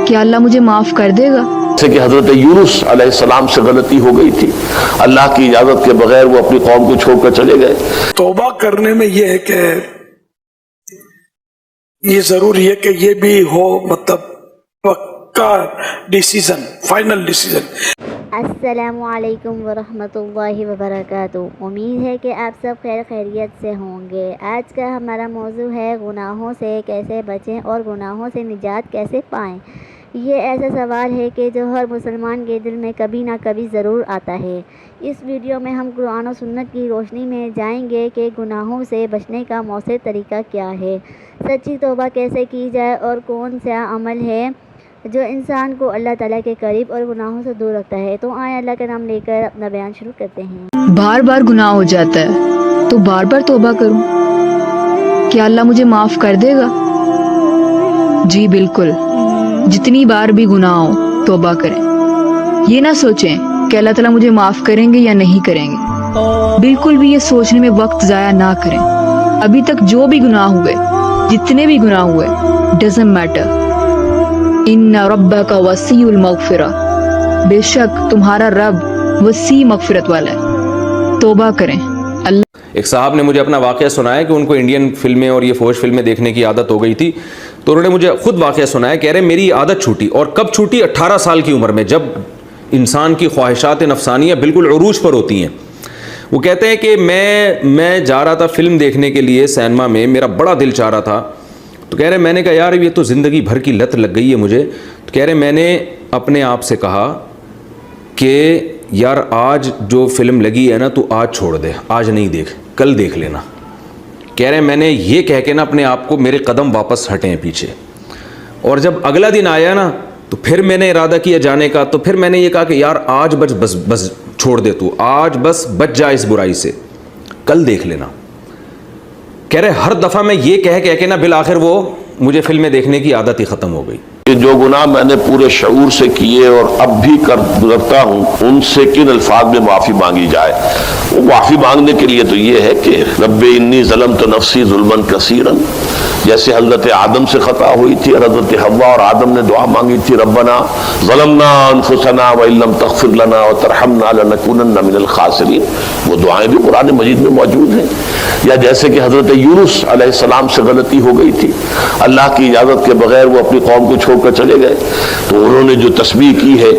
کیا اللہ مجھے معاف کر دے گا؟ جیسے کہ حضرت یونس علیہ السلام سے غلطی ہو گئی تھی، اللہ کی اجازت کے بغیر وہ اپنی قوم کو چھوڑ کر چلے گئے۔ توبہ کرنے میں یہ ہے کہ یہ ضروری ہے کہ یہ بھی ہو، مطلب پکا ڈیسیزن، فائنل ڈیسیزن۔ السلام علیکم ورحمۃ اللہ وبرکاتہ۔ امید ہے کہ آپ سب خیر خیریت سے ہوں گے۔ آج کا ہمارا موضوع ہے گناہوں سے کیسے بچیں اور گناہوں سے نجات کیسے پائیں۔ یہ ایسا سوال ہے کہ جو ہر مسلمان کے دل میں کبھی نہ کبھی ضرور آتا ہے۔ اس ویڈیو میں ہم قرآن و سنت کی روشنی میں جائیں گے کہ گناہوں سے بچنے کا مؤثر طریقہ کیا ہے، سچی توبہ کیسے کی جائے اور کون سا عمل ہے جو انسان کو اللہ تعالیٰ کے قریب اور گناہوں سے دور رکھتا ہے۔ تو آئیں اللہ کا نام لے کر اپنا بیان شروع کرتے ہیں۔ بار بار گناہ ہو جاتا ہے تو بار بار توبہ کروں، کیا اللہ مجھے معاف کر دے گا؟ جی بالکل، جتنی بار بھی گناہ ہو توبہ کریں۔ یہ نہ سوچیں کہ اللہ تعالیٰ مجھے معاف کریں گے یا نہیں کریں گے، بالکل بھی یہ سوچنے میں وقت ضائع نہ کریں۔ ابھی تک جو بھی گناہ ہوئے، جتنے بھی گناہ ہوئے، ڈزنٹ میٹر، ان ربک وسیع المغفرہ، بے شک تمہارا رب وسیع مغفرت والا ہے۔ توبہ کریں۔ ایک صاحب نے مجھے اپنا واقعہ سنایا کہ ان کو انڈین فلمیں اور یہ فوج فلمیں دیکھنے کی عادت ہو گئی تھی، تو انہوں نے مجھے خود واقعہ سنایا، کہہ رہے میری عادت چھوٹی، اور کب چھوٹی؟ 18 سال کی عمر میں، جب انسان کی خواہشات نفسانیہ بالکل عروج پر ہوتی ہیں۔ وہ کہتے ہیں کہ میں جا رہا تھا فلم دیکھنے کے لیے سینما میں، میرا بڑا دل چاہ رہا تھا، تو کہہ رہے میں نے کہا یار یہ تو زندگی بھر کی لت لگ گئی ہے مجھے، تو کہہ رہے میں نے اپنے آپ سے کہا کہ یار آج جو فلم لگی ہے نا تو آج چھوڑ دے، آج نہیں دیکھ، کل دیکھ لینا۔ کہہ رہے میں نے یہ کہہ کے نا اپنے آپ کو، میرے قدم واپس ہٹے ہیں پیچھے، اور جب اگلا دن آیا نا تو پھر میں نے ارادہ کیا جانے کا، تو پھر میں نے یہ کہا کہ یار آج بس چھوڑ دے، تو آج بس بچ جا اس برائی سے، کل دیکھ لینا۔ کہہ رہے ہر دفعہ میں یہ کہہ کے نا بالآخر وہ مجھے فلمیں دیکھنے کی عادت ہی ختم ہو گئی۔ کہ جو گناہ میں نے پورے شعور سے کیے اور اب بھی کر گزرتا ہوں، ان سے کن الفاظ میں معافی مانگی جائے؟ وہ معافی مانگنے کے لیے تو یہ ہے کہ رب انی ظلمت نفسی ظلما کثیرا، جیسے حضرت آدم سے خطا ہوئی تھی، حضرت حوا اور آدم نے دعا مانگی تھی ربنا ظلمنا انفسنا وان لم تغفر لنا وترحمنا لنکونن من الخاسرین، وہ دعائیں بھی قرآن مجید میں موجود ہیں۔ یا جیسے کہ حضرت یونس علیہ السلام سے غلطی ہو گئی تھی، اللہ کی اجازت کے بغیر وہ اپنی قوم کو چھوڑ کر چلے گئے، تو انہوں نے جو تسبیح کی ہے،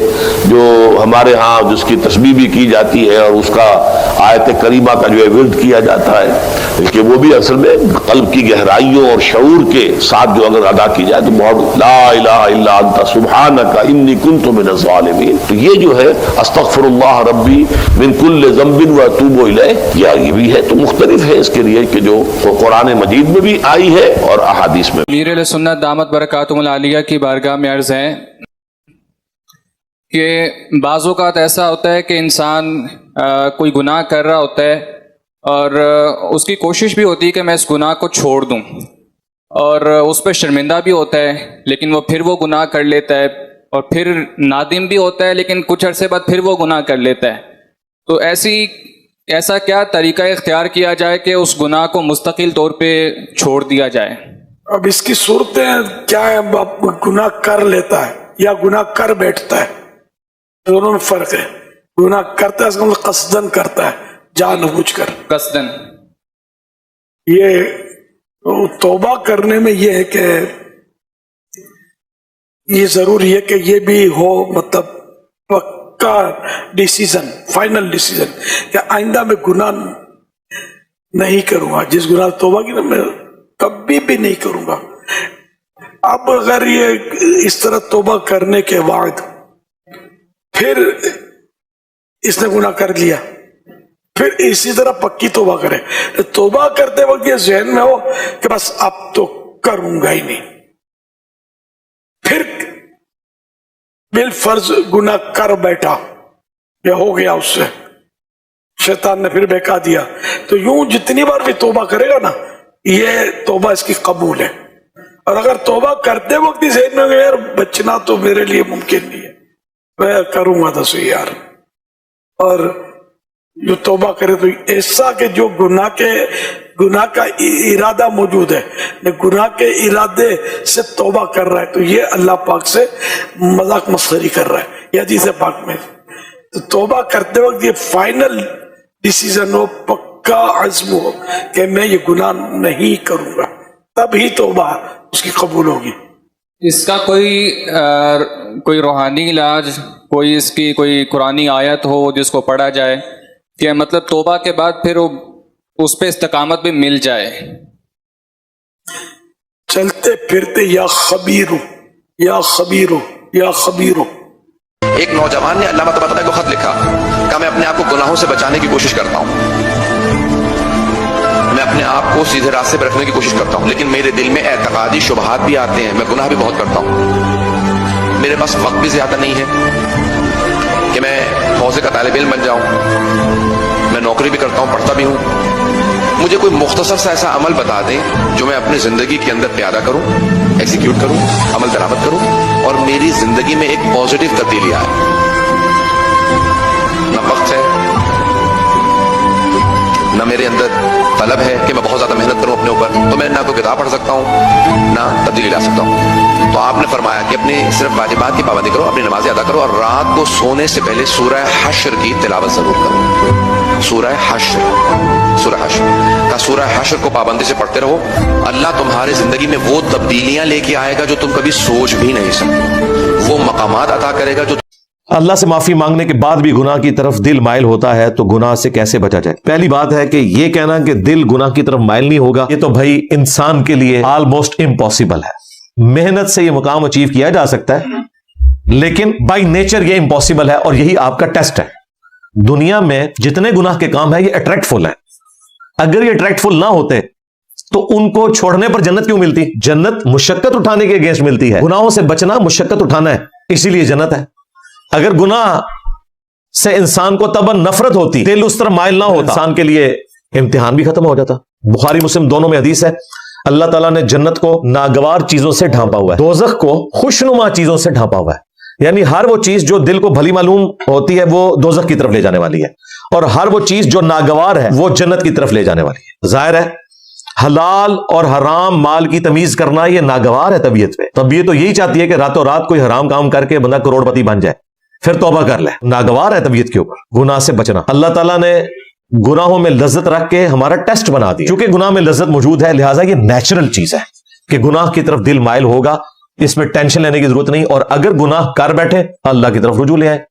جو ہمارے ہاں جس کی تسبیح بھی کی جاتی ہے اور اس کا آیت کریمہ کا جو ہے ورد کیا جاتا ہے، کہ وہ بھی اصل میں قلب کی گہرائیوں اور شعور کے ساتھ جو اگر ادا کی جائے تو بہت لا الہ الا انت سبحانک انی کنت من الظالمین، تو یہ جو ہے استغفر اللہ ربی من کل ذنب واتوب الیہ، یہ بھی ہے، تو مختلف ہے اس کے لیے کہ جو قرآن مجید میں بھی آئی ہے اور احادیث میں۔ امیر اہل سنت دامت برکاتہم العالیہ کی بارگاہ میں عرض ہے کہ بعض اوقات ایسا ہوتا ہے کہ انسان کوئی گناہ کر رہا ہوتا ہے اور اس کی کوشش بھی ہوتی ہے کہ میں اس گناہ کو چھوڑ دوں، اور اس پہ شرمندہ بھی ہوتا ہے، لیکن وہ پھر وہ گناہ کر لیتا ہے، اور پھر نادم بھی ہوتا ہے، لیکن کچھ عرصے بعد پھر وہ گناہ کر لیتا ہے۔ تو ایسا کیا طریقہ اختیار کیا جائے کہ اس گناہ کو مستقل طور پہ چھوڑ دیا جائے؟ اب اس کی صورتیں کیا ہے؟ گناہ کر لیتا ہے یا گناہ کر بیٹھتا ہے، دونوں میں فرق ہے۔ گناہ کرتا ہے اس کا مطلب قصدن کرتا ہے، جان بوجھ کر قصدن۔ یہ توبہ کرنے میں یہ ہے کہ یہ ضروری ہے کہ یہ بھی ہو، مطلب پکا ڈیسیزن، فائنل ڈیسیزن کہ آئندہ میں گناہ نہیں کروں گا، جس گناہ توبہ کی نا میں کبھی بھی نہیں کروں گا۔ اب اگر یہ اس طرح توبہ کرنے کے بعد پھر اس نے گناہ کر لیا، پھر اسی طرح پکی توبہ کرے، توبہ کرتے وقت یہ ذہن میں ہو کہ بس اب تو کروں گا ہی نہیں، پھر بالفرض گناہ کر بیٹھا یا ہو گیا، اس سے شیطان نے پھر بہکا دیا، تو یوں جتنی بار بھی توبہ کرے گا نا، یہ توبہ اس کی قبول ہے۔ اور اگر توبہ کرتے وقت ہی ذہن میں یار بچنا تو میرے لیے ممکن نہیں ہے، میں کروں گا تو صحیح یار، اور جو توبہ کرے تو ایسا کہ جو गुनाह का इरादा मौजूद है, न गुनाह के इरादे से तौबा कर रहा है, तो ये अल्लाह पाक से मजाक मस्खरी कर रहा है। ये हदीस पाक में तो तौबा करते वक्त ये फाइनल डिसीजन हो, पक्का अज़्म हो कि मैं ये गुनाह नहीं करूंगा, तब ही तौबा उसकी कबूल होगी। इसका कोई रूहानी इलाज, कोई इसकी कोई कुरानी आयत हो जिसको पढ़ा जाए कि मतलब तौबा के बाद फिर उस पे इस्तकामत भी मिल जाए? चलते फिरते या खबीरो या खबीरो या खबीरो। एक नौजवान ने अल्लामा तबारक को खत लिखा, कहा मैं अपने आप को गुनाहों से बचाने की कोशिश करता हूँ, मैं अपने आप को सीधे रास्ते पर रखने की कोशिश करता हूँ, लेकिन मेरे दिल में एतकादी शुबहात भी आते हैं, मैं गुनाह भी बहुत करता हूँ, मेरे पास वक्त भी ज्यादा नहीं है कि मैं हौज़े का तालिब इल्म बन जाऊँ, मैं नौकरी भी करता हूँ, पढ़ता भी हूँ, मुझे कोई मुख्तसर सा ऐसा अमल बता दें जो मैं अपनी जिंदगी के अंदर प्यारा करूं, एग्जीक्यूट करूं, अमल दरामद करूं और मेरी जिंदगी में एक पॉजिटिव तब्दीली आए। ना वक्त है, ना मेरे अंदर तलब है कि मैं बहुत ज्यादा मेहनत करूं अपने ऊपर, तो मैं ना कोई किताब पढ़ सकता हूं ना तब्दीली ला सकता हूं। तो आपने फरमाया कि अपनी सिर्फ वाजिबात की पाबंदी करो, अपनी नमाज़ें अदा करो और रात को सोने से पहले सूरह हश्र की तिलावत जरूर करो। सूरह हश्र को पाबंदी से पढ़ते रहो, अल्लाह तुम्हारे जिंदगी में वो तब्दीलियां लेके आएगा जो तुम कभी सोच भी नहीं सकते, वो मकामात अता करेगा जो। अल्लाह से माफी मांगने के बाद भी गुनाह की तरफ दिल माइल होता है तो गुनाह से कैसे बचा जाए? पहली बात है कि ये कहना कि दिल गुनाह की तरफ माइल नहीं होगा, ये तो भाई इंसान के लिए ऑलमोस्ट इम्पॉसिबल है। मेहनत से ये मुकाम अचीव किया जा सकता है, लेकिन बाय नेचर ये इम्पॉसिबल है और यही आपका टेस्ट है। दुनिया में जितने गुनाह के काम है ये अट्रैक्टफुल है, अगर ये अट्रैक्टफुल ना होते तो उनको छोड़ने पर जन्नत क्यों मिलती? जन्नत मुशक्कत उठाने के अगेंस्ट मिलती है, गुनाहों से बचना मुशक्कत उठाना है, इसीलिए जन्नत है। अगर गुनाह से इंसान को तबन नफरत होती, दिल उस तरह माइल ना होता, इंसान के लिए इम्तिहान भी खत्म हो जाता। बुखारी मुस्लिम दोनों में हदीस है, अल्लाह ताला ने जन्नत को नागवार चीजों से ढांपा हुआ है, दोज़ख को खुशनुमा चीजों से ढांपा हुआ है। यानी हर वो चीज जो दिल को भली मालूम होती है वो दोज़ख की तरफ ले जाने वाली है, और हर वो चीज जो नागवार है वो जन्नत की तरफ ले जाने वाली है। जाहिर है हलाल और हराम माल की तमीज करना ये नागवार है तबीयत पे। तबीयत तो यही चाहती है कि रातों रात कोई हराम काम करके बंदा करोड़पति बन जाए, फिर तौबा कर ले। नागवार है तबीयत के ऊपर गुनाह से बचना। अल्लाह ताला ने गुनाहों में लज्जत रख के हमारा टेस्ट बना दिया। क्योंकि गुनाह में लज्जत मौजूद है, लिहाजा ये नेचुरल चीज है कि गुनाह की तरफ दिल माइल होगा, इसमें टेंशन लेने की जरूरत नहीं। और अगर गुनाह कर बैठे अल्लाह की तरफ रुजू ले आए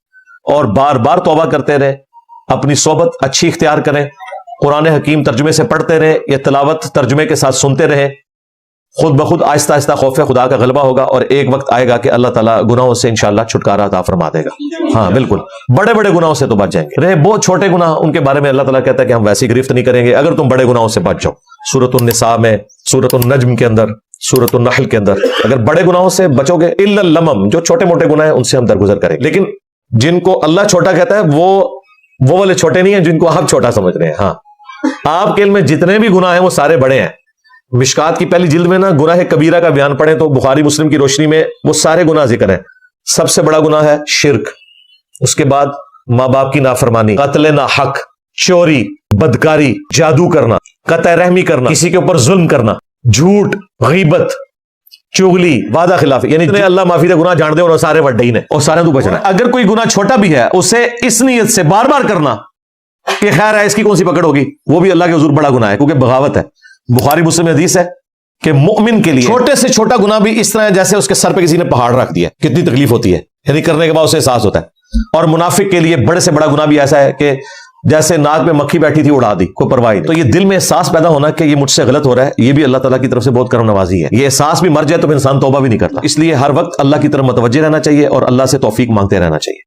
और बार बार तौबा करते रहे, अपनी सोबत अच्छी इख्तियार करें, कुरान हकीम तर्जुमे से पढ़ते रहे या तिलावत तर्जुमे के साथ सुनते रहे, खुद ब खुद आहिस्ता आहिस्ता खौफ खुदा का गलबा होगा और एक वक्त आएगा कि अल्लाह ताला गुनाहों से इंशाअल्लाह छुटकारा अता फरमा देगा। हाँ बिल्कुल, बड़े बड़े गुनाहों से तो बच जाएंगे। रहे बहुत छोटे गुनाह, उनके बारे में अल्लाह ताला कहता है कि हम वैसी गिरफ्त नहीं करेंगे अगर तुम बड़े गुनाहों से बच जाओ। सूरतुन निसा में, सूरतुन नज्म के अंदर, सूरतुन नहल के अंदर, अगर बड़े गुनाहों से बचोगे, इल्लल लमम, जो छोटे मोटे गुनाह हैं उनसे हम दरगुजर करेंगे। लेकिन जिनको अल्लाह छोटा कहता है वो वाले छोटे नहीं है जिनको आप छोटा समझ रहे हैं। हाँ, आपके इल्म में जितने भी गुनाह हैं वो सारे बड़े हैं। मिशकात की पहली जिल्द में ना गुनाह कबीरा का बयान पढ़े तो बुखारी मुस्लिम की रोशनी में वो सारे गुनाह जिक्र है। सबसे बड़ा गुनाह है शिर्क, उसके बाद माँ बाप की नाफरमानी, कत्ल ना हक, चोरी, बदकारी, जादू करना, कतई रहमी करना, किसी के ऊपर जुल्म करना, झूठ, गीबत, चुगली, वादा खिलाफ, यानी अल्लाह माफी दे गुनाह जान दे और सारे वड्डे ही ने और सारे तू बचना है। अगर कोई गुनाह छोटा भी है उसे इस नीयत से बार बार करना कि खैर है इसकी कौन सी पकड़ होगी, वो भी अल्लाह के हुजूर बड़ा गुनाह है, क्योंकि बगावत है। बुखारी मुस्लिम में हदीस है कि मुमिन के लिए छोटे से छोटा गुनाह भी इस तरह है जैसे उसके सर पे किसी ने पहाड़ रख दिया, कितनी तकलीफ होती है, यानी करने के बाद उसे एहसास होता है। और मुनाफिक के लिए बड़े से बड़ा गुनाह भी ऐसा है कि जैसे नाक में मक्खी बैठी थी उड़ा दी, कोई परवाह नहीं। तो ये दिल में एहसास पैदा होना कि ये मुझसे गलत हो रहा है, ये भी अल्लाह ताला की तरफ से बहुत करम नवाजी है। ये एहसास भी मर जाए तो इंसान तौबा भी नहीं करता। इसलिए हर वक्त अल्लाह की तरफ मुतवज्जे रहना चाहिए और अल्लाह से तौफीक मांगते रहना चाहिए।